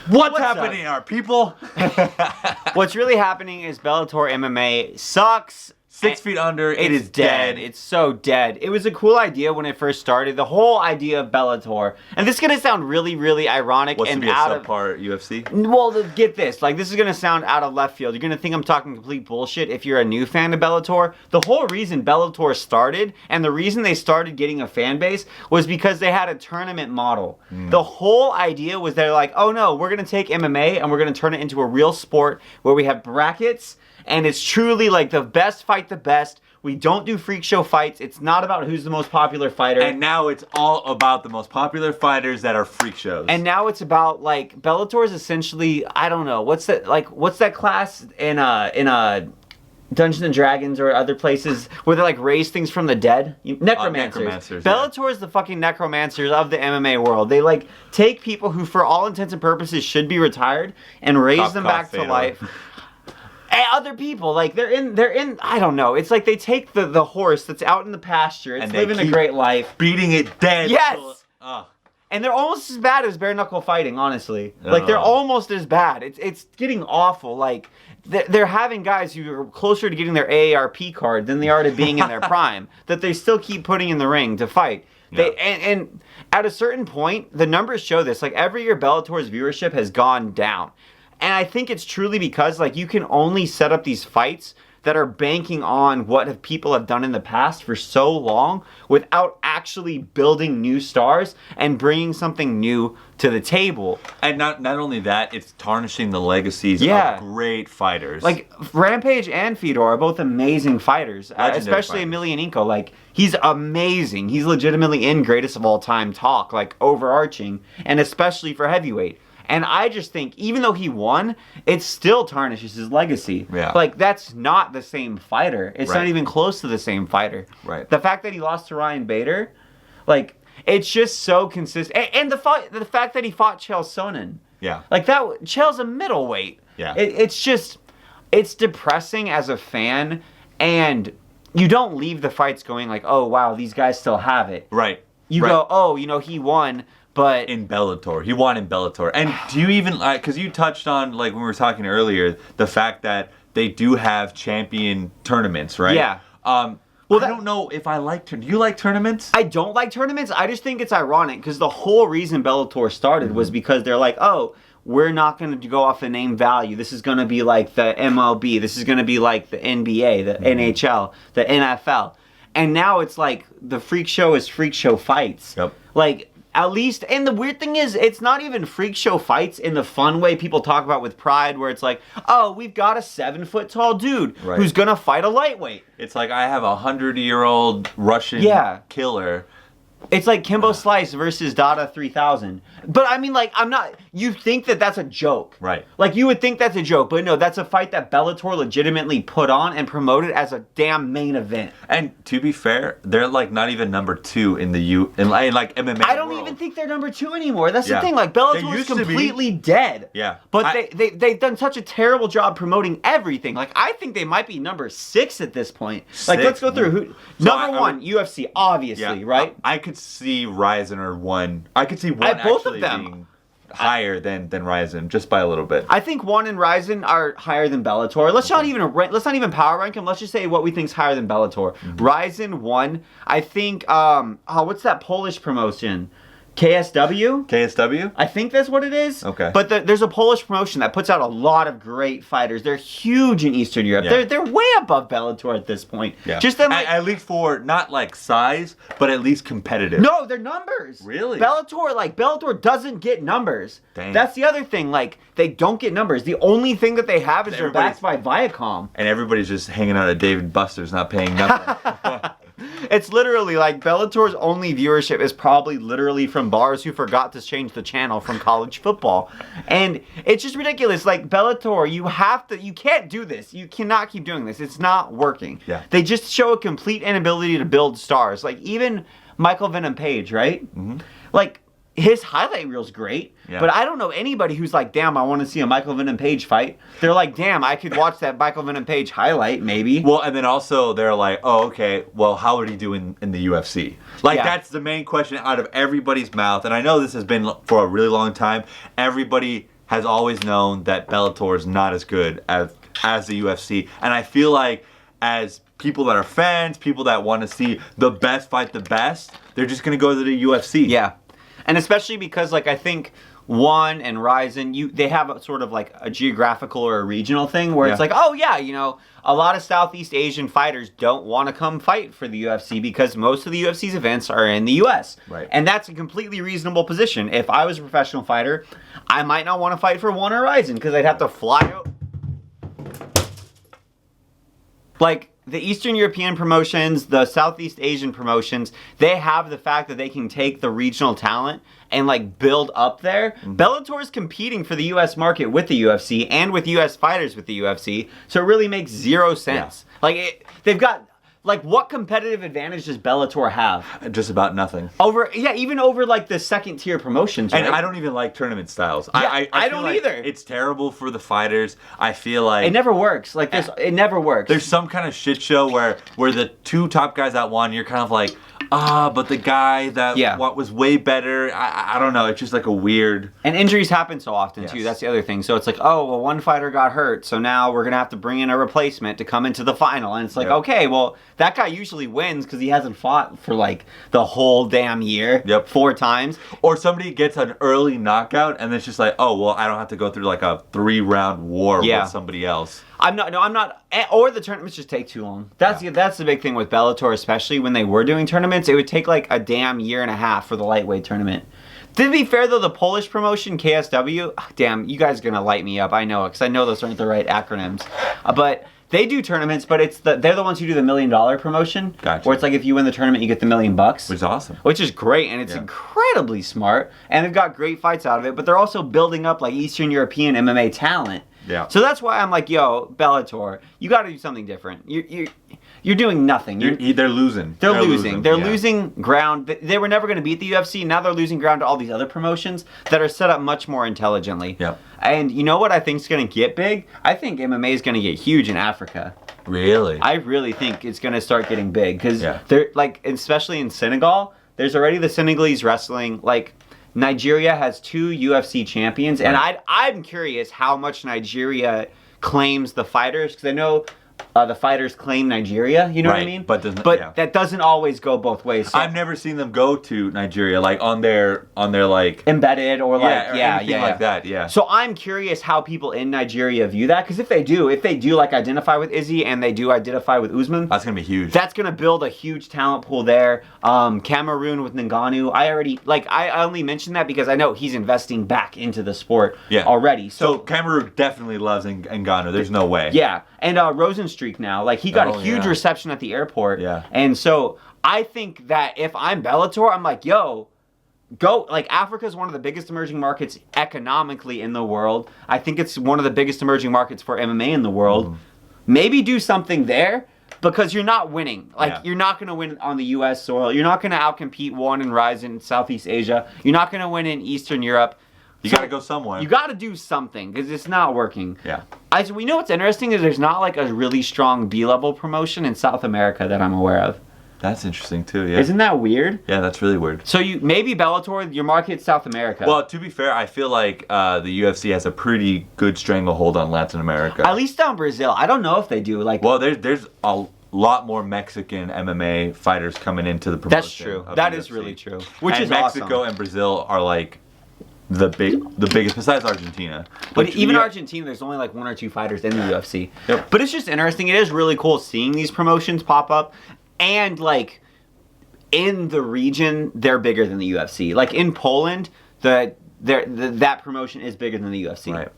What's happening, our people? What's really happening is Bellator MMA sucks. 6 feet under. It is dead. It's so dead. It was a cool idea when it first started. The whole idea of Bellator, and this is gonna sound really, really ironic What's and to be a out of subpar UFC. Well, get this. Like, this is gonna sound out of left field. You're gonna think I'm talking complete bullshit if you're a new fan of Bellator. The whole reason Bellator started, and the reason they started getting a fan base, was because they had a tournament model. The whole idea was they're like, oh no, we're gonna take MMA and we're gonna turn it into a real sport where we have brackets. And it's truly like the best fight the best. We don't do freak show fights. It's not about who's the most popular fighter. And now it's all about the most popular fighters that are freak shows. And now it's about, like, Bellator is essentially, I don't know, what's that class in Dungeons and Dragons or other places where they like raise things from the dead? Necromancers. Bellator is the fucking necromancers of the MMA world. They like take people who for all intents and purposes should be retired and raise them back to life. And other people, like they're in I don't know. It's like they take the horse that's out in the pasture, it's living a great life, beating it dead. Yes. And they're almost as bad as bare knuckle fighting, honestly. Like they're almost as bad. It's getting awful. Like they're having guys who are closer to getting their AARP card than they are to being in their prime that they still keep putting in the ring to fight. Yeah. And at a certain point, the numbers show this. Like every year, Bellator's viewership has gone down. And I think it's truly because, like, you can only set up these fights that are banking on what people have done in the past for so long without actually building new stars and bringing something new to the table. And not only that, it's tarnishing the legacies of great fighters. Like, Rampage and Fedor are both amazing fighters, especially Emelianenko. Like, he's amazing. He's legitimately in greatest of all time talk, like, overarching, and especially for heavyweight. And I just think, even though he won, it still tarnishes his legacy. Yeah. Like, that's not the same fighter. It's not even close to the same fighter. Right. The fact that he lost to Ryan Bader, like, it's just so consistent. And the fact that he fought Chael Sonnen. Yeah. Like, Chael's a middleweight. Yeah. It's just, it's depressing as a fan, and you don't leave the fights going like, oh, wow, these guys still have it. Right. You go, oh, you know, he won. But in Bellator, he won in Bellator. And do you even, because you touched on, like when we were talking earlier, the fact that they do have champion tournaments, right? Yeah. Well, I don't know if I like, do you like tournaments? I don't like tournaments. I just think it's ironic because the whole reason Bellator started was because they're like, oh, we're not going to go off the name value. This is going to be like the MLB. This is going to be like the NBA, the NHL, the NFL. And now it's like the freak show is freak show fights. Yep. Like, at least, and the weird thing is, it's not even freak show fights in the fun way people talk about with Pride, where it's like, oh, we've got a 7-foot tall dude who's gonna fight a lightweight. It's like I have a 100-year-old Russian killer. It's like Kimbo Slice versus Dada 3000. But I mean, like, you think that that's a joke. Right. Like, you would think that's a joke, but no, that's a fight that Bellator legitimately put on and promoted as a damn main event. And to be fair, they're like not even number 2 in in like MMA I don't even think they're number 2 anymore. That's the thing. Like, Bellator is completely dead. Yeah. But they've done such a terrible job promoting everything. Like, I think they might be number 6 at this point. Like, let's go through. Number 1, UFC, obviously, right? I could see Rizin or 1. I could see 1 both actually of them being higher than Rizin, just by a little bit. I think 1 and Rizin are higher than Bellator. Let's not even power rank them. Let's just say what we think is higher than Bellator. Rizin 1. I think what's that Polish promotion? KSW? KSW? I think that's what it is. Okay. But there's a Polish promotion that puts out a lot of great fighters. They're huge in Eastern Europe. Yeah. They're way above Bellator at this point. Yeah. Just them, like, at least for not like size, but at least competitive. No, they're numbers. Really? Bellator doesn't get numbers. Dang. That's the other thing. Like, they don't get numbers. The only thing that they have is they're backed by Viacom. And everybody's just hanging out at David Buster's, not paying nothing. It's literally like Bellator's only viewership is probably literally from bars who forgot to change the channel from college football. And it's just ridiculous. Like, Bellator, you can't do this. You cannot keep doing this. It's not working. Yeah. They just show a complete inability to build stars. Like, even Michael Venom Page, right? Mm-hmm. Like, his highlight reel's great, but I don't know anybody who's like, damn, I want to see a Michael Venom Page fight. They're like, damn, I could watch that Michael Venom Page highlight, maybe. Well, and then also they're like, oh, okay, well, how would he do in the UFC? Like, that's the main question out of everybody's mouth. And I know this has been for a really long time. Everybody has always known that Bellator is not as good as the UFC, and I feel like as people that are fans, people that want to see the best fight the best, they're just gonna go to the UFC. Yeah, and especially because like I think One and rizin, they have a sort of like a geographical or a regional thing where it's like, oh yeah, you know, a lot of Southeast Asian fighters don't want to come fight for the UFC because most of the UFC's events are in the US. Right. And that's a completely reasonable position. If I was a professional fighter, I might not want to fight for One or rizin because I'd have to fly out. Like, the Eastern European promotions, the Southeast Asian promotions, they have the fact that they can take the regional talent and like build up there. Bellator is competing for the US market with the UFC and with US fighters with the UFC, so it really makes zero sense. Yeah. Like, they've got, like, what competitive advantage does Bellator have? Just about nothing. Even over like the second tier promotions, right? And I don't even like tournament styles. Yeah, I don't like either. It's terrible for the fighters. I feel like it never works. Like this, it never works. There's some kind of shit show where the two top guys that won, you're kind of like, but the guy that was way better, I don't know. It's just like a weird. And injuries happen so often too. That's the other thing. So it's like, oh, well, one fighter got hurt, so now we're gonna have to bring in a replacement to come into the final. And it's like, okay, well, that guy usually wins because he hasn't fought for like the whole damn year 4 times. Or somebody gets an early knockout and it's just like, oh, well, I don't have to go through like a 3-round war with somebody else. I'm not. Or the tournaments just take too long. That's the big thing with Bellator, especially when they were doing tournaments. It would take like a damn year and a half for the lightweight tournament. To be fair though, the Polish promotion, KSW, damn, you guys are gonna light me up. I know it, because I know those aren't the right acronyms. But they do tournaments, but they're the ones who do the $1 million promotion. Gotcha. Where it's like if you win the tournament, you get the $1 million. Which is awesome. Which is great, and it's incredibly smart, and they've got great fights out of it. But they're also building up like Eastern European MMA talent. Yeah. So that's why I'm like, yo, Bellator, you got to do something different. You're doing nothing. They're losing. They're losing. They're losing ground. They were never going to beat the UFC. Now they're losing ground to all these other promotions that are set up much more intelligently. Yeah. And you know what I think is going to get big? I think MMA is going to get huge in Africa. Really? I really think it's going to start getting big because they're like, especially in Senegal, there's already the Senegalese wrestling. Like, Nigeria has 2 UFC champions, and I'm curious how much Nigeria claims the fighters, because I know the fighters claim Nigeria, you know what I mean? But that doesn't always go both ways. So I've never seen them go to Nigeria, like on their like embedded or like anything like that. Yeah. So I'm curious how people in Nigeria view that, because if they do like identify with Izzy and they do identify with Usman, that's gonna be huge. That's gonna build a huge talent pool there. Cameroon with Ngannou, I only mentioned that because I know he's investing back into the sport already. So Cameroon definitely loves Ngannou. There's no way. Yeah. And Rosenstreich now, like, he got a huge reception at the airport. Yeah. And so I think that if I'm Bellator, I'm like, yo, go. Like, Africa's one of the biggest emerging markets economically in the world. I think it's one of the biggest emerging markets for MMA in the world. Maybe do something there, because you're not winning. Like, you're not going to win on the U.S. soil. You're not going to outcompete One and rizin in Southeast Asia. You're not going to win in Eastern Europe. You got to go somewhere. You got to do something, because it's not working. Yeah. We know what's interesting is there's not like a really strong B-level promotion in South America that I'm aware of. That's interesting too, yeah. Isn't that weird? Yeah, that's really weird. So maybe Bellator, your market's South America. Well, to be fair, I feel like the UFC has a pretty good stranglehold on Latin America. At least down Brazil. I don't know if they do. Like, well, there's a lot more Mexican MMA fighters coming into the promotion. That's true. That is really true. Which is Mexico awesome. And Brazil are like the biggest, besides Argentina. But even Argentina, there's only like 1 or 2 fighters in the UFC. Yep. But it's just interesting. It is really cool seeing these promotions pop up, and like in the region, they're bigger than the UFC. Like in Poland, that promotion is bigger than the UFC. Right.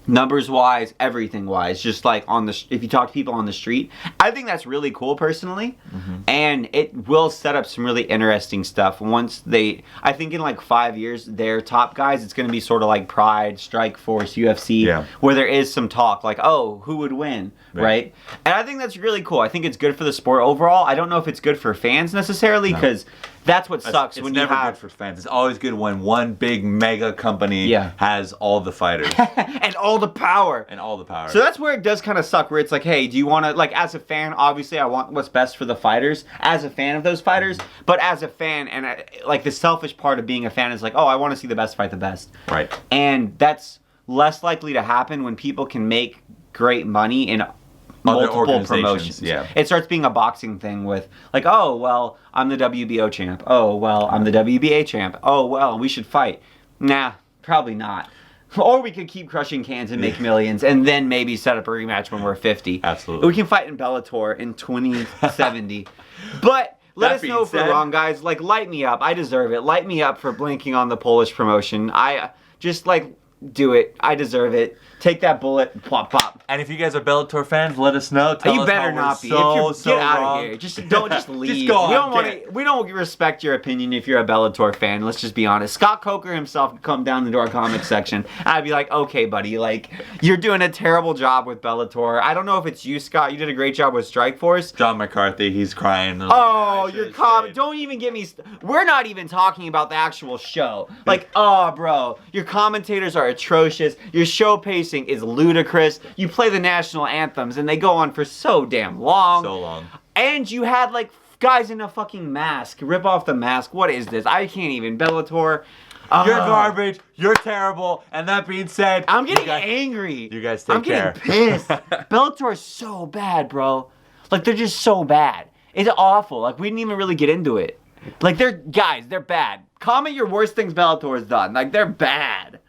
Numbers wise, everything wise, just like if you talk to people on the street, I think that's really cool personally, and it will set up some really interesting stuff once I think in like 5 years, their top guys, it's going to be sort of like Pride, Strikeforce, UFC, where there is some talk like, oh, who would win, right? And I think that's really cool. I think it's good for the sport overall. I don't know if it's good for fans necessarily, because that's what sucks when you have... It's never good for fans. It's always good when one big mega company has all the fighters. And all the power. So that's where it does kind of suck, where it's like, hey, do you want to... Like, as a fan, obviously, I want what's best for the fighters, as a fan of those fighters. But as a fan, and like the selfish part of being a fan is like, oh, I want to see the best fight the best. Right. And that's less likely to happen when people can make great money in multiple organizations, promotions. yeah. It starts being a boxing thing with like, oh, well, I'm the WBO champ. Oh, well, I'm the WBA champ. Oh, well, we should fight. Nah, probably not. Or we could keep crushing cans and make millions and then maybe set up a rematch when we're 50. Absolutely. We can fight in Bellator in 2070. But let us know if we're wrong, guys. Like, light me up. I deserve it. Light me up for blinking on the Polish promotion. I just, like, do it. I deserve it. Take that bullet. Pop, pop. And if you guys are Bellator fans, let us know. Tell You us better how not we're be. So, If you're, get out wrong. of here. Just don't just leave. Just go We don't respect your opinion if you're a Bellator fan. Let's just be honest. Scott Coker himself could come down into our comment section. And I'd be like, okay, buddy, like you're doing a terrible job with Bellator. I don't know if it's you, Scott. You did a great job with Strikeforce. John McCarthy, he's crying. Oh, your comment. Don't even get me. We're not even talking about the actual show. Like, oh, bro, your commentators are atrocious. Your show pacing is ludicrous. You play the national anthems and they go on for so damn long. So long. And you had like guys in a fucking mask. Rip off the mask. What is this? I can't even. Bellator. You're garbage. You're terrible. And that being said, I'm getting angry. You guys take care. I'm getting pissed. Bellator is so bad, bro. Like, they're just so bad. It's awful. Like, we didn't even really get into it. Like, they're bad. Comment your worst things Bellator has done. Like, they're bad.